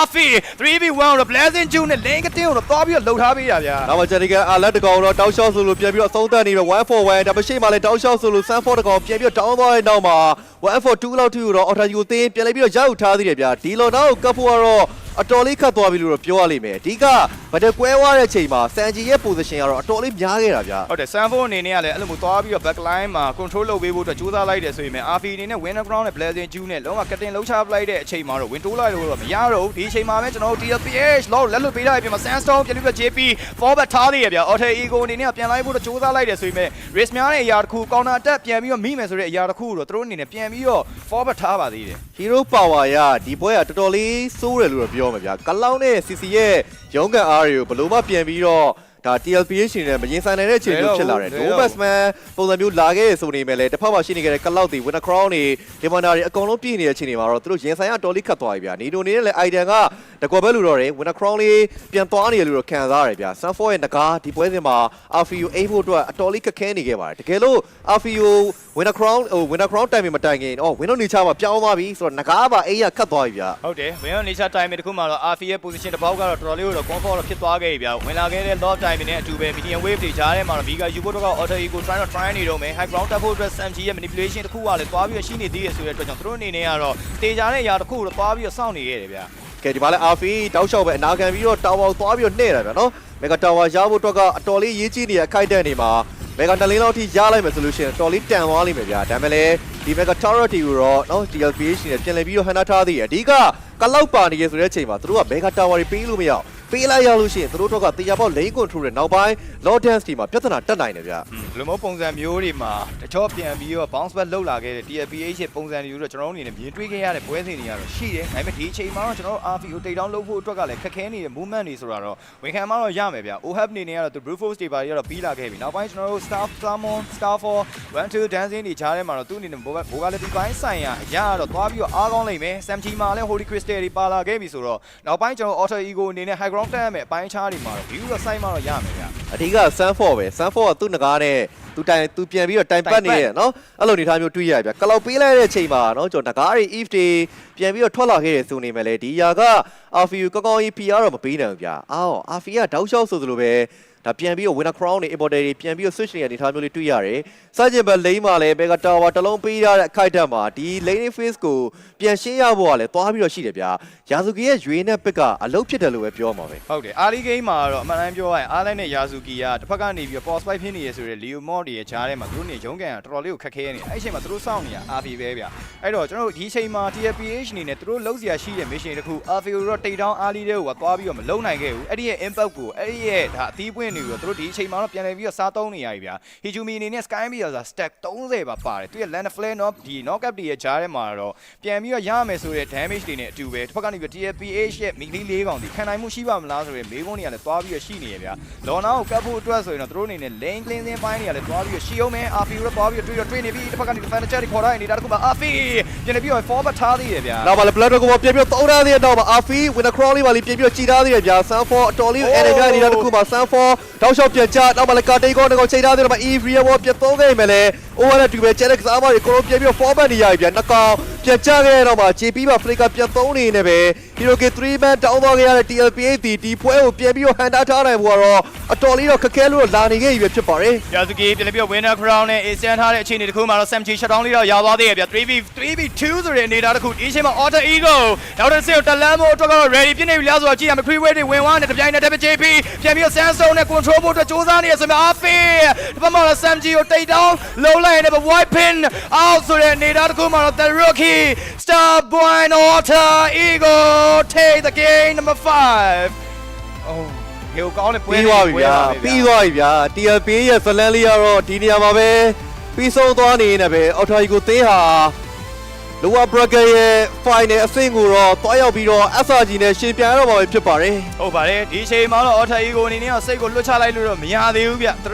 Afi 3v1 တော့ Blazing June နဲ့ lane ကတင်းကိုတော့သွားပြီးတော့လှုပ်ထားပေးရဗျာ နောက်မှဂျန်ဒီကန်အာလက်တကောင်တော့တောက်လျှောက်ဆိုလို့ပြန်ပြီးတော့အဆုံးသတ်နေပြီ141ဒါပေမဲ့ရှေ့မှာလည်းတောက်လျှောက်ဆိုလို့ဆန်ဖော့တကောင်ပြန်ပြီးတော့တောင်းသွားတဲ့နောက်မှာ142လောက်ထိတော့အော်တာဂျီကိုသင်းပြန်လိုက်ပြီးတော့ရယူထားသေးတယ်ဗျာဒီလိုတော့ကပ်ဖို့ကတော့အတော်လေးခတ်သွားပြီလို့တော့ပြောရလိမ့်မယ်အဓိကဗတ်တကွဲသွားတဲ့အချိန်မှာစန်ဂျီရဲ့ position ကတော့အတော်လေးများခဲ့တာဗျာ ဟုတ်တယ် Sanford အနေနဲ့ကလည်းအဲ့လိုမျိုးသွားပြီးတော့ backline မှာ control လုပ်ပေးဖို့အတွက်ကြိုးစားလိုက်တယ်ဆိုရင် RP အနေနဲ့ winner ground နဲ့ Blazing June နဲ့လုံးဝ cutting လှုပ်ချပလိုက်တဲ့အချိန်မှာတော့ win တိုးလိုက်လို့တော့မရတော့ဘူးဒီအချိန်မှာပဲကျွန်တော်တို့ TLPH လောက်လက်လွတ်ပေးလိုက်ပြီးမှ Sandstorm ပြန်ပြီးတော့ JP forward ထားသေးရဗျာ Alter Ego အနေနဲ့ပြန်လိုက်ဖို့တော့ကြိုးစားလိုက်တယ်ဆိုရင် risk များတဲ့အရာတစ်ခု counter attack ပြန်ပြီးတော့မိမယ်ဆိုတဲ့အရာတစ်ခုတော့သူတို့အနေနဲ့ပြန်ပြီးတော့ forward ထားပါသေးတယ် Hero Power ရဒီပွဲကတော်တော်လေးစိုးတယ်လို့တော့ပြောမှာဗျာကလောက်နဲ့ CC ရဲ့ရုံးကန်အားတွေကိုဘလို့မှပြန်ပြီးတော့ဒါ TLPH ရှင်နဲ့မရင်ဆိုင်နိုင်တဲ့အခြေအနေဖြစ်လာတယ် No Batsman ပုံစံမျိုးလာခဲ့ဆိုနေမယ်လေတစ်ဖက်မှာရှိနေခဲ့တဲ့ကလောက်တွေ Winner Crown တွေ Demanda တွေအကုန်လုံးပြည့်နေတဲ့အခြေအနေမှာတော့သူတို့ရင်ဆိုင်ရတော်လေးခတ်သွားပြီဗျာနေတိုနေနဲ့လည်း Item ကတကွက်ပဲလူတော့တယ် Winner Crown လေးပြန်သွားနေရလို့တော့ခံစားရတယ်ဗျာ Sanford ရဲ့ငကားဒီပွဲစဉ်မှာ RFU အိတ်ဖို့အတွက်အတော်လေးခက်ခဲနေခဲ့ပါတယ်တကယ်လို့ RFU Winner Crown တိုင်မတိုင်ခင်Winner Nature မှာပြောင်းသွားပြီဆိုတော့ငကားပါအိတ်ရခတ်သွားပြီဗျာ ဟုတ်တယ် Winner Nature time တခုမှတော့ RF ရဲ့ position တစ်ပေါက်ကတော့တော်တော်လေးတော့ comfort တော့ဖြစ်သွားခဲ့ပြီဗျာဝင်လာခဲ့တဲ့ low time နဲ့အတူပဲ medium wave တွေကြားထဲမှာတော့ Vega U-boat တော့ Alter Ego try နေတော့မယ် high ground တက်ဖို့အတွက် SMG ရဲ့ manipulation တခုကလည်းသွားပြီးရှိနေသေးတယ်ဆိုတဲ့အတွက်ကြောင့်သူတို့အနေနဲ့ကတော့တေချာတဲ့အရာတစ်ခုကိုသွားပြီးစောင့်နေခဲ့တယ်ဗျာ ကဲဒီမှာလဲ RFE တောက်လျှောက်ပဲအနာခံပြီးတော့တာဝါကိုသွားပြီးတော့နှဲ့တာဗျာနော်မက်ဂါတာဝါရဖို့အတွက်ကအတော်လေးရေးကြီးနေတဲ့အခိုက်အတန့်တွေမှာမက်ဂါ2လင်းလောက်ထိရလိုက်မယ်ဆိုလို့ရှိရင်တော်လေးတန်သွားလိမ့်မယ်ဗျာဒါပေမဲ့လည်းဒီမက်ဂါ Tower တီကိုတော့နော် TLPH နဲ့ပြန်လည်ပြီးတော့ဟန်နာထားသေးတယ်အဓိကကလောက်ပါနေရဆိုတဲ့အချိန်မှာသူတို့ကမက်ဂါ Tower တွေပေးလို့မရအောင်ပေးလိုက်ရလို့ရှိရင်သူတို့တော့ကတရားပေါက် lane control နဲ့နောက်ပိုင်း low dance ဒီမှာပြဿနာတက်နိုင်တယ်ဗျာ ဒီလိုမျိုးပုံစံမျိုးတွေမှာတချို့ပြန်ပြီးတော့ bounce back လောက်လာခဲ့တဲ့ TLPH ရဲ့ပုံစံတွေတော့ကျွန်တော်တို့အနေနဲ့မြင်တွေ့ခဲ့ရတဲ့ပွဲစဉ်တွေကတော့ရှိတယ်ဒါပေမဲ့ဒီအချိန်မှာတော့ကျွန်တော်တို့ RF ကိုတိတ်တောင်းလုပ်ဖို့အတွက်ကလည်းခက်ခဲနေတဲ့ movement တွေဆိုတာတော့ဝန်ခံမှတော့ရမယ်ဗျာ OHAP အနေနဲ့ကတော့သူ brute force တွေပါတွေကတော့ပြီးလာခဲ့ပြီနောက်ပိုင်းကျွန်တော်တို့ Star Salmon Star for 1-2 dancing တွေကြားထဲမှာတော့သူ့အနေနဲ့ mobility ပိုင်းဆိုင်ရာအရာတော့သွားပြီးတော့အားကောင်းလိမ့်မယ် SMG မှာလည်း Holy Crystal တွေပါလာခဲ့ပြီဆိုတော့နောက်ပိုင်းကျွန်တော် Alter Ego အနေနဲ့ high ground တက်ရမယ်အပိုင်းခြားတွေမှာတော့ view တော့ site မှာတော့ရမယ်ဗျာ အဓိက Sanford ပဲ Sanford ကသူ့ငကားနဲ့သူပြန်ပြီးတော့တိုင်ပတ်နေရဲ့နော်အဲ့လိုနေထားမျိုးတွေ့ရဗျာကလောက်ပေးလိုက်တဲ့အချိန်မှာနော်ကျွန်တော်ငကားတွေ if တွေပြန်ပြီးတော့ထွက်လာခဲ့တယ်ဆိုနေမယ်လေဒီຢာက RFU ကောင်းကောင်းကြီး PR တော့မပေးနိုင်ဘူးဗျာRFU ကတောက်လျှောက်ဆိုသလိုပဲဒါပြန်ပြီးတော့ Winner Crown တွေ importer တွေပြန်ပြီးတော့ switch နေတဲ့အနေထားမျိုးလေးတွေ့ရတယ်။စကြင်ဘက်လိမ့်မှာလည်း Mega Tower တစ်လုံးပေးရတဲ့အခိုက်အတန့်မှာဒီ lane phase ကိုပြန်ရှင်းရဖို့ကလည်းသွားပြီးတော့ရှိတယ်ဗျာ။ယာဇူကီရဲ့ရွေးနဲ့ပစ်ကအလုပ်ဖြစ်တယ်လို့ပဲပြောမှာပဲ ဟုတ်တယ် early game မှာတော့အမှန်တမ်းပြောရရင်အားလိုက်နဲ့ယာဇူကီကတစ်ဖက်ကနေပြီးတော့ post fight ဖြစ်နေရဆိုတဲ့ Leo Mod တွေရဲ့ဂျားထဲမှာသူတို့နေရုံးကန်ကတော်တော်လေးကိုခက်ခဲနေအဲ့ဒီအချိန်မှာသူတို့စောင့်နေရ RP ပဲဗျအဲ့တော့ကျွန်တော်တို့ဒီအချိန်မှာ TLPH အနေနဲ့သူတို့လုံးစရာရှိတဲ့ mission တစ်ခု RP ကိုတော့တိတ်တောင်း early တွေကိုသွားပြီးတော့မလုံးနိုင်ခဲ့ဘူးအဲ့ဒီရဲ့ impact ကိုအဲ့ဒီရဲ့ဒါအသီးပွင့်နေပြီးတော့သူတို့ဒီအချိန်မှာတော့ပြန်လည်ပြီးတော့စားသုံးနေရပြီဗျာ Hijumi အနေနဲ့ Sky Meteor ဆိုတာ stack 30ပါပါတယ်သူရဲ့ land flare နော်ဒီ knock up တွေရဲ့ဂျားထဲမှာတော့ပြန်ပြီးတော့ရမယ်ဆိုတဲ့ damage တွေနဲ့အတူပဲတစ်ဖက်ကနေပြီး TLPH ရဲ့ mini ၄កောင်ဒီခံနိုင်မှုရှိပါမလားဆိုတဲ့မေးခွန်းတွေကလည်းသွားပြီးတော့ရှိနေရဗျာလော်နာကိုကတ်ဖို့အတွက်ဆိုရင်တော့သူတို့အနေနဲ့ lane cleansing ပိုင်းတွေကလည်းသွားပြီးတော့ရှိအောင်မယ် RP ကိုသွားပြီးတော့တွေ့နေပြီတစ်ဖက်ကနေ defender ချက်တွေခေါ်ထားနေတာတခုမှ RP ပြန်ပြီးတော့ forward ထားသေးတယ်ဗျာ နောက်ပါလေ blood ကိုပြန်ပြီးတော့သုံးထားသေးတဲ့နောက်မှာ RFU Winner Crown လေးပါလေးပြန်ပြီးတော့ကြည်ထားသေးတယ်ဗျာ Sanford အတော်လေး energy နေတာတခုမှ Sanford တောက်လျှောက်ပြန်ချနောက်ပါလေ Kate ကိုချိန်ထားသေးတယ်မှာ Evria ဘောပြန်သုံးခဲ့မယ်လေ over နဲ့တူပဲ challenge ကစားမတွေကိုပြန်ပြီးတော့ forward နေရပြီဗျာနှစ်ကောင်ပြန်ချခဲ့ရတော့မှာ JP ပါ Flicker ပြန်သုံးနေနေပဲ Hero K 3 man တောင်းသွားခဲ့ရတဲ့ TLPH ဒီပွဲကိုပြန်ပြီးတော့ hand ထားနိုင်ဖို့ကတော့အတော်လေးတော့ခက်ခဲလို့လာနေခဲ့ပြီဖြစ်ပါတယ် ယာဇူကီပြန်ပြီးတော့ winner crown နဲ့ ASN ထားတဲ့အခြေအနေတစ်ခုမှာတော့ SMG shutdown လေးတော့ရသွားသေးရဲ့ဗျ 3v2 ဆိုတဲ့အနေအထားတစ်ခုဒီအချိန်မှာ Alter Ego နောက်တစ်ဆင့်တလန်းမို့အတွက်ကတော့ ready ပြည့်နေပြီလားဆိုတော့ကြည့်ရမယ် free way တွေဝင်သွားနေတပြိုင်နက်တည်းပဲ JP ပြန်ပြီးတော့ Sandstorm နဲ့ control ဖို့အတွက်စူးစမ်းနေရဆိုမှ RF ဒီဘက်မှာတော့ SMG ကိုတိတ်တောင်းလုံးလိုက်နေပဲ white pin out ဆိုတဲ့အနေအထားတစ်ခုမှာတော့ the rookie Starboy Alter Ego take the game number 5 oh ဟိုကောင်းတဲ့ပွဲ ပြီးသွားပြီဗျာပြီးသွားပြီဗျာ TLPH ရဲ့ Flan လေးကတော့ဒီနေရာမှာပဲပြီးဆုံးသွားနေနေပဲ Alter Ego သင်းဟာ Lower Bracket ရဲ့ final အဆင့်ကိုတော့တွားရောက်ပြီးတော့ SRG နဲ့ရှင်ပြိုင်ရတော့မှာဖြစ်ပါတယ် ဟုတ်ပါတယ်ဒီအချိန်မှာတော့ Alter Ego အနေနဲ့စိတ်ကိုလွတ်ချလိုက်လို့တော့မရသေးဘူးဗျ